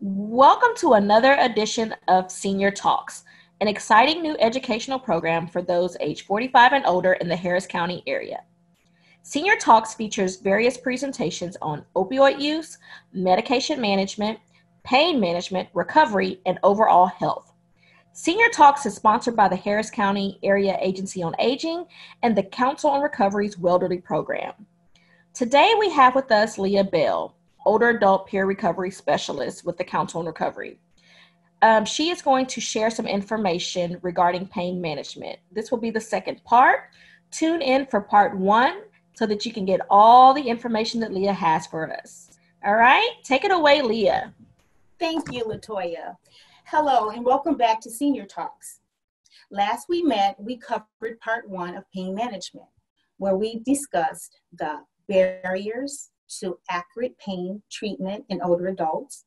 Welcome to another edition of Senior Talks, an exciting new educational program for those age 45 and older in the Harris County area. Senior Talks features various presentations on opioid use, medication management, pain management, recovery, and overall health. Senior Talks is sponsored by the Harris County Area Agency on Aging and the Council on Recovery's Welderly Program. Today we have with us Leah Bell, older adult peer recovery specialist with the Council on Recovery. She is going to share some information regarding pain management. This will be the second part. Tune in for part 1 so that you can get all the information that Leah has for us. All right, take it away, Leah. Thank you, Latoya. Hello, and welcome back to Senior Talks. Last we met, we covered part 1 of pain management, where we discussed the barriers to accurate pain treatment in older adults,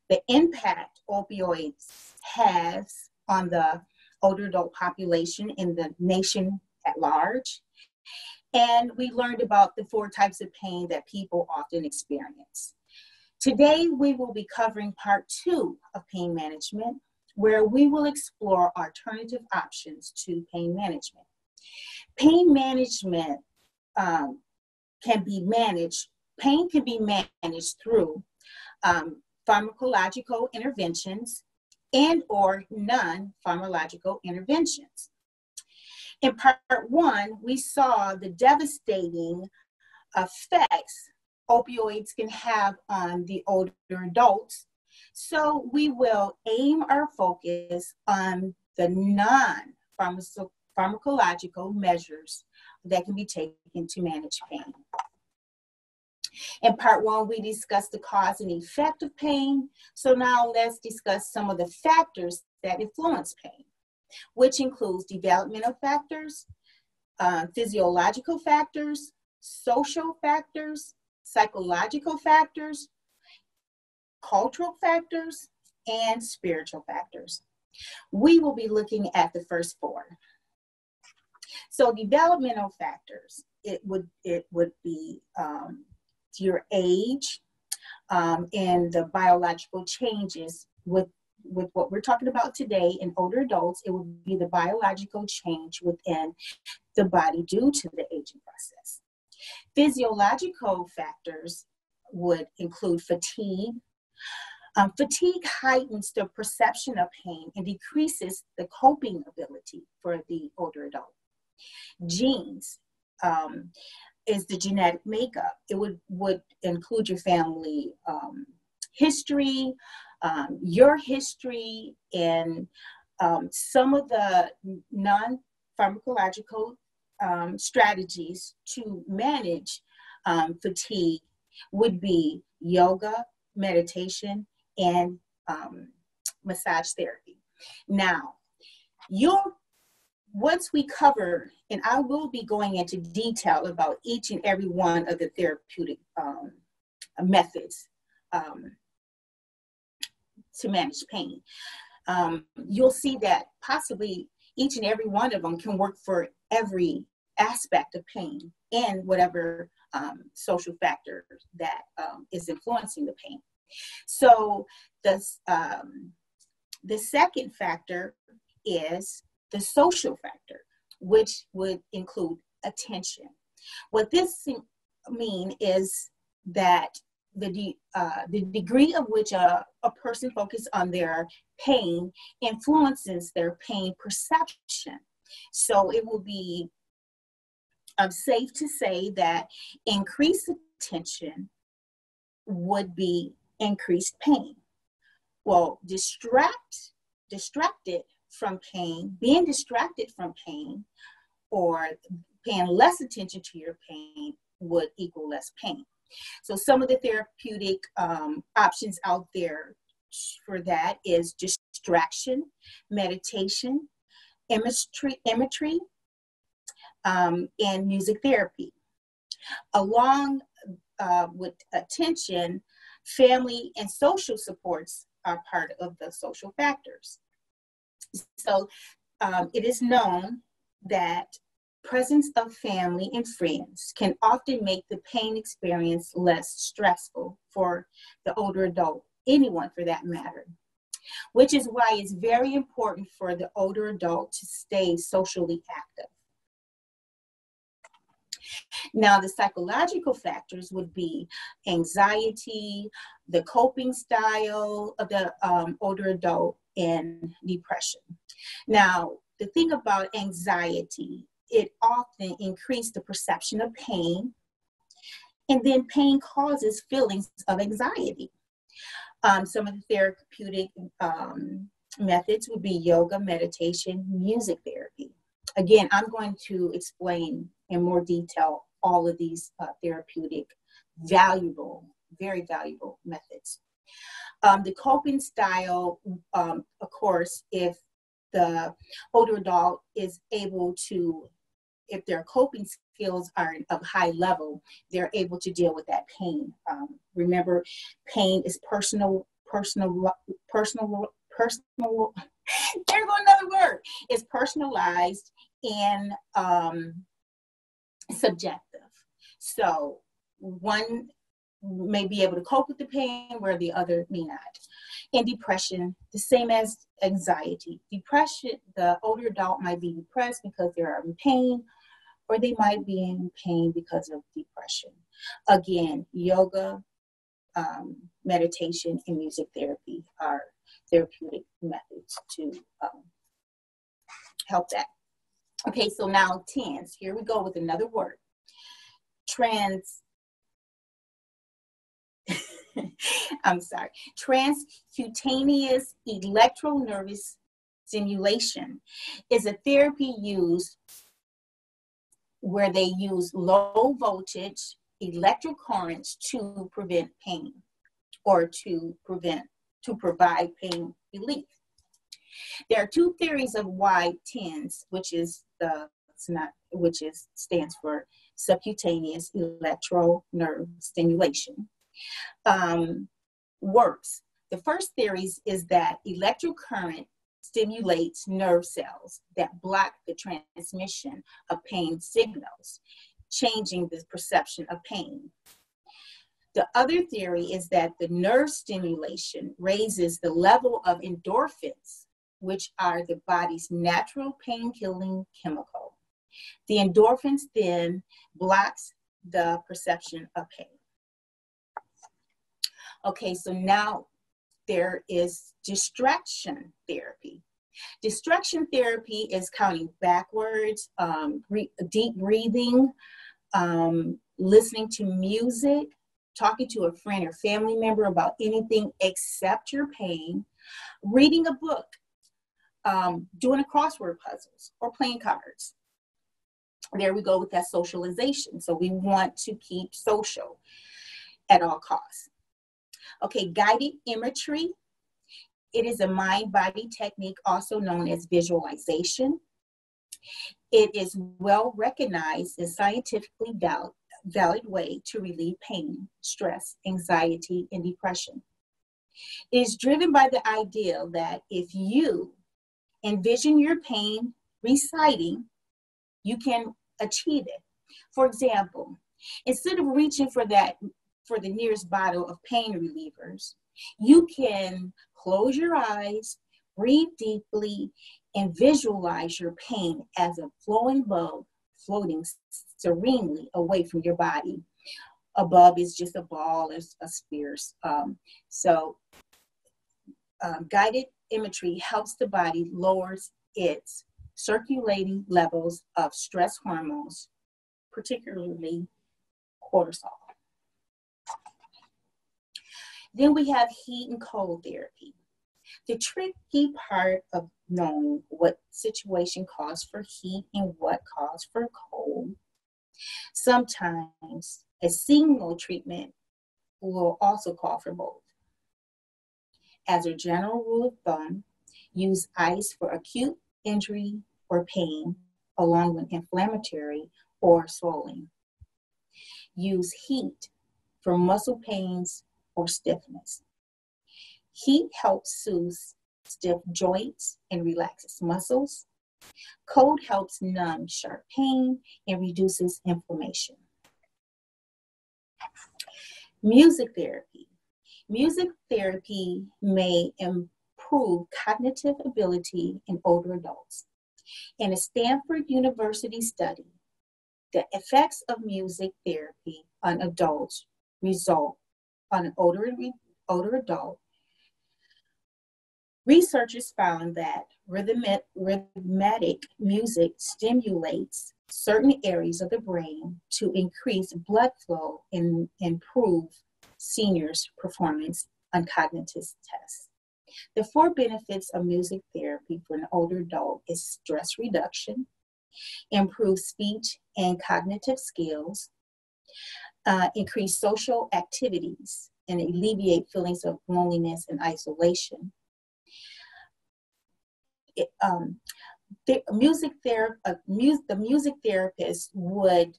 the impact opioids has on the older adult population in the nation at large, and we learned about the 4 types of pain that people often experience. Today, we will be covering part 2 of pain management, where we will explore alternative options to pain management. Pain management can be managed through pharmacological interventions and or non-pharmacological interventions. In part 1, we saw the devastating effects opioids can have on the older adults. So we will aim our focus on the non-pharmacological measures that can be taken to manage pain. In part 1, we discussed the cause and effect of pain. So now let's discuss some of the factors that influence pain, which includes developmental factors, physiological factors, social factors, psychological factors, cultural factors, and spiritual factors. We will be looking at the first 4. So developmental factors, it would be your age and the biological changes with what we're talking about today in older adults. It would be the biological change within the body due to the aging process. Physiological factors would include fatigue. Fatigue heightens the perception of pain and decreases the coping ability for the older adult. Genes is the genetic makeup. It would include your family history, your history, and some of the non-pharmacological strategies to manage fatigue would be yoga, meditation, and massage therapy. Now, once we cover, and I will be going into detail about each and every one of the therapeutic methods to manage pain, you'll see that possibly each and every one of them can work for every aspect of pain and whatever social factor that is influencing the pain. So the second factor is the social factor, which would include attention. What this means is that the degree of which a person focuses on their pain influences their pain perception. So it will be safe to say that increased attention would be increased pain. Well, being distracted from pain, or paying less attention to your pain would equal less pain. So some of the therapeutic options out there for that is distraction, meditation, imagery, and music therapy. Along with attention, family and social supports are part of the social factors. So it is known that presence of family and friends can often make the pain experience less stressful for the older adult, anyone for that matter, which is why it's very important for the older adult to stay socially active. Now, the psychological factors would be anxiety, the coping style of the older adult, and depression. Now, the thing about anxiety, it often increases the perception of pain, and then pain causes feelings of anxiety. Some of the therapeutic methods would be yoga, meditation, music therapy. Again, I'm going to explain in more detail all of these therapeutic, valuable, very valuable methods. The coping style, of course, if the older adult is able to, if their coping skills are of high level, they're able to deal with that pain. Remember, pain is personal, there's another word, it's personalized and subjective. So one may be able to cope with the pain where the other may not. And depression, the same as anxiety. Depression, the older adult might be depressed because they're in pain, or they might be in pain because of depression. Again, yoga, meditation, and music therapy are therapeutic methods to help that. Okay, so now TENS. Here we go with another word. Transcutaneous electronervous stimulation is a therapy used where they use low voltage electric currents to prevent pain or to provide pain relief. There are two theories of why TENS, stands for subcutaneous electro nerve stimulation, works. The first theory is that electric current stimulates nerve cells that block the transmission of pain signals, changing the perception of pain. The other theory is that the nerve stimulation raises the level of endorphins, which are the body's natural pain-killing chemical. The endorphins then blocks the perception of pain. Okay, so now there is distraction therapy. Distraction therapy is counting backwards, deep breathing, listening to music, talking to a friend or family member about anything except your pain, reading a book, doing a crossword puzzles, or playing cards. There we go with that socialization. So we want to keep social at all costs. Okay, guided imagery. It is a mind-body technique also known as visualization. It is well recognized as scientifically valid way to relieve pain, stress, anxiety, and depression. It is driven by the idea that if you envision your pain reciting, you can achieve it. For example, instead of reaching for the nearest bottle of pain relievers, you can close your eyes, breathe deeply, and visualize your pain as a flowing ball floating serenely away from your body. Above is just a ball, a sphere. Guided imagery helps the body lowers its circulating levels of stress hormones, particularly cortisol. Then we have heat and cold therapy. The tricky part of knowing what situation calls for heat and what calls for cold. Sometimes a single treatment will also call for both. As a general rule of thumb, use ice for acute injury or pain, along with inflammatory or swelling. Use heat for muscle pains or stiffness. Heat helps soothe stiff joints and relaxes muscles. Cold helps numb sharp pain and reduces inflammation. Music therapy. Music therapy may improve cognitive ability in older adults. In a Stanford University study, the effects of music therapy on adults result on an older adult. Researchers found that rhythmic music stimulates certain areas of the brain to increase blood flow and improve seniors' performance on cognitive tests. The 4 benefits of music therapy for an older adult is stress reduction, improve speech and cognitive skills, increase social activities, and alleviate feelings of loneliness and isolation. The music therapist would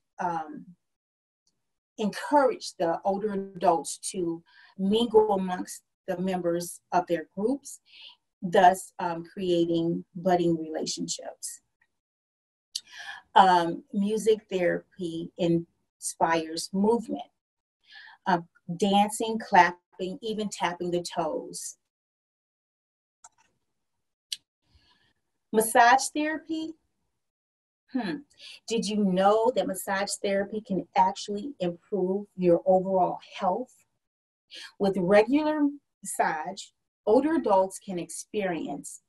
encourage the older adults to mingle amongst the members of their groups, thus creating budding relationships. Music therapy inspires movement, dancing, clapping, even tapping the toes. Massage therapy. Did you know that massage therapy can actually improve your overall health? With regular massage, older adults can experience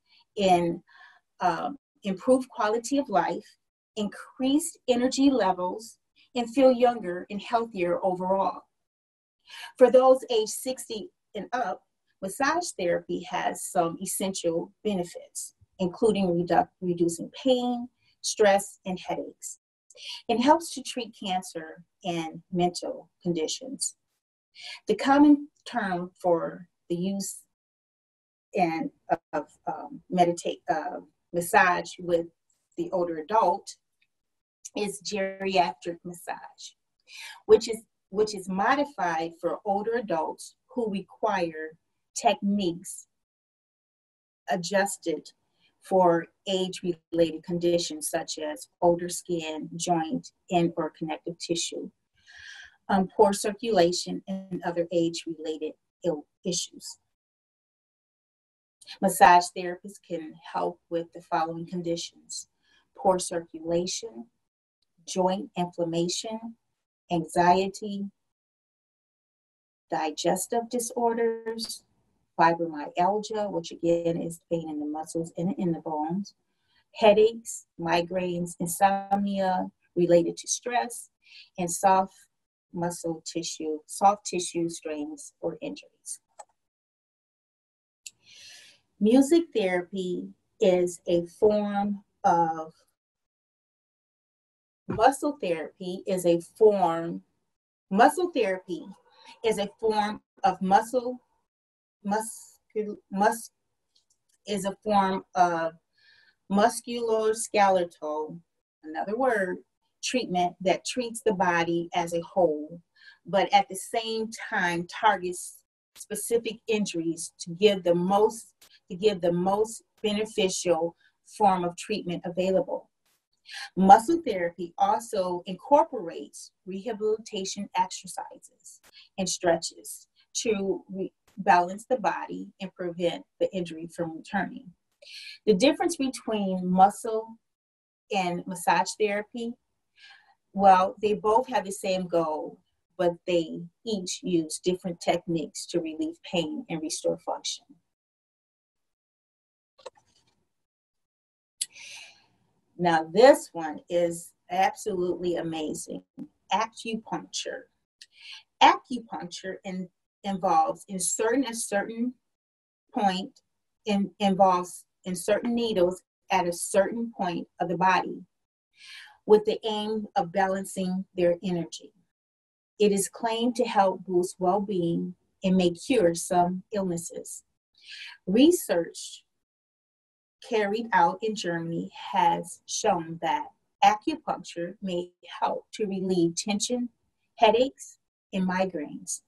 improved quality of life, increased energy levels, and feel younger and healthier overall. For those age 60 and up, massage therapy has some essential benefits, including reducing pain, stress, and headaches. It helps to treat cancer and mental conditions. The common term for the use of massage with the older adult is geriatric massage, which is modified for older adults who require techniques adjusted for age-related conditions such as older skin, joint, and or connective tissue, poor circulation, and other age-related issues. Massage therapists can help with the following conditions: poor circulation, joint inflammation, anxiety, digestive disorders, fibromyalgia, which again is pain in the muscles and in the bones, headaches, migraines, insomnia related to stress, and soft tissue strains or injuries. Music therapy is a form of muscle therapy is a form of musculoskeletal, another word, treatment that treats the body as a whole, but at the same time targets specific injuries to give the most beneficial form of treatment available. Muscle therapy also incorporates rehabilitation exercises and stretches to balance the body and prevent the injury from returning. The difference between muscle and massage therapy, well, they both have the same goal, but they each use different techniques to relieve pain and restore function. Now, this one is absolutely amazing. Acupuncture. Acupuncture involves inserting needles at a certain point of the body with the aim of balancing their energy. It is claimed to help boost well-being and may cure some illnesses. Research carried out in Germany has shown that acupuncture may help to relieve tension, headaches, and migraines.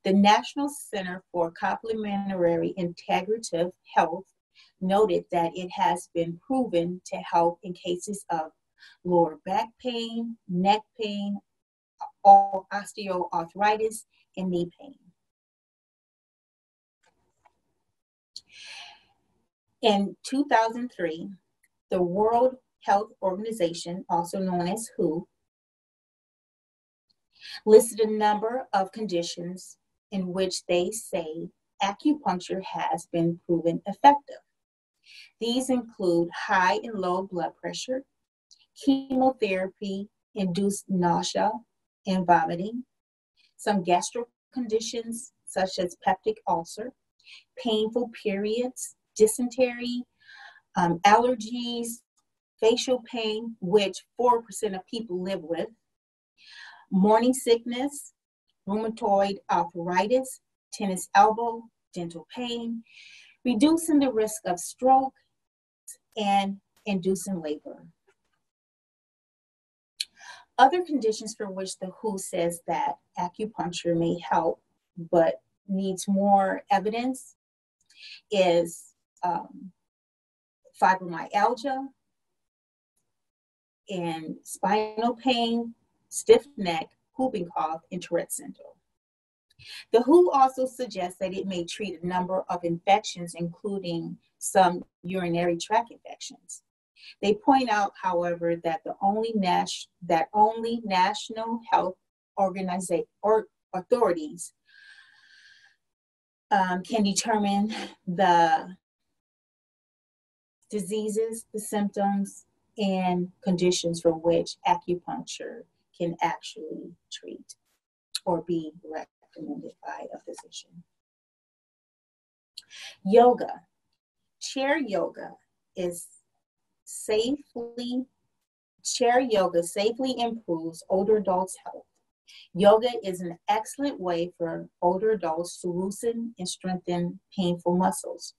The National Center for Complementary Integrative Health noted that it has been proven to help in cases of lower back pain, neck pain, osteoarthritis, and knee pain. In 2003, the World Health Organization, also known as WHO, listed a number of conditions in which they say acupuncture has been proven effective. These include high and low blood pressure, chemotherapy-induced nausea and vomiting, some gastro conditions such as peptic ulcer, painful periods, dysentery, allergies, facial pain, which 4% of people live with, morning sickness, rheumatoid arthritis, tennis elbow, dental pain, reducing the risk of stroke, and inducing labor. Other conditions for which the WHO says that acupuncture may help but needs more evidence is fibromyalgia and spinal pain, stiff neck, whooping cough, and Tourette syndrome. The WHO also suggests that it may treat a number of infections, including some urinary tract infections. They point out, however, that only national health authorities can determine the diseases, the symptoms, and conditions for which acupuncture can actually treat or be recommended by a physician. Yoga. Chair yoga safely improves older adults' health. Yoga is an excellent way for older adults to loosen and strengthen painful muscles,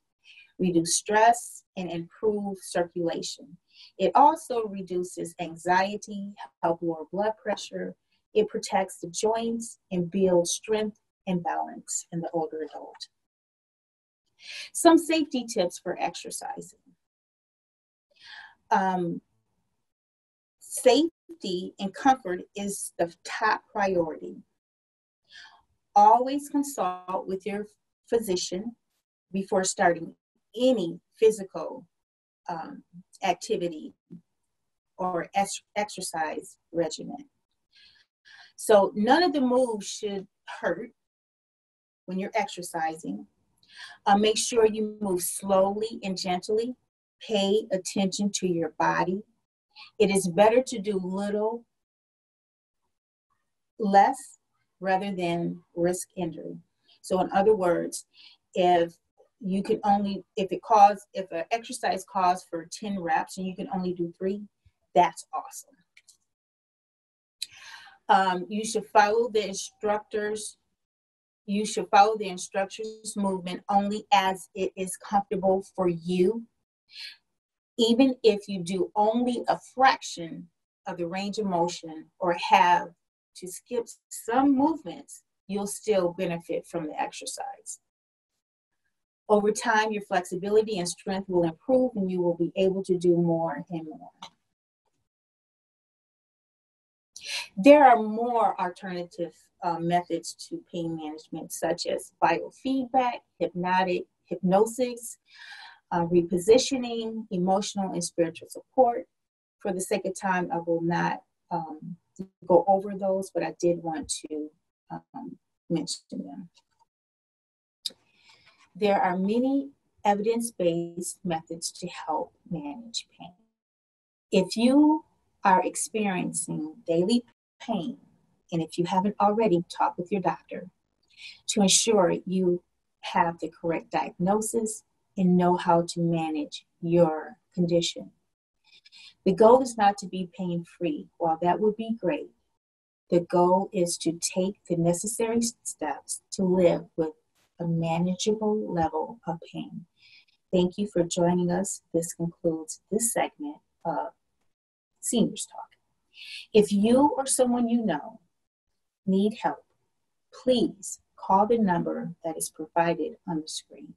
reduce stress, and improve circulation. It also reduces anxiety, helps lower blood pressure. It protects the joints and builds strength and balance in the older adult. Some safety tips for exercising. Safety and comfort is the top priority. Always consult with your physician before starting any physical activity or exercise regimen. So none of the moves should hurt when you're exercising. Make sure you move slowly and gently. Pay attention to your body. It is better to do little less rather than risk injury. So in other words, if an exercise calls for 10 reps and you can only do 3, that's awesome. You should follow the instructor's movement only as it is comfortable for you. Even if you do only a fraction of the range of motion or have to skip some movements, you'll still benefit from the exercise. Over time, your flexibility and strength will improve and you will be able to do more and more. There are more alternative methods to pain management, such as biofeedback, hypnosis, repositioning, emotional and spiritual support. For the sake of time, I will not go over those, but I did want to mention them. There are many evidence-based methods to help manage pain. If you are experiencing daily pain, and if you haven't already, talk with your doctor to ensure you have the correct diagnosis and know how to manage your condition. The goal is not to be pain-free. While that would be great, the goal is to take the necessary steps to live with a manageable level of pain. Thank you for joining us. This concludes this segment of Seniors Talk. If you or someone you know need help, please call the number that is provided on the screen.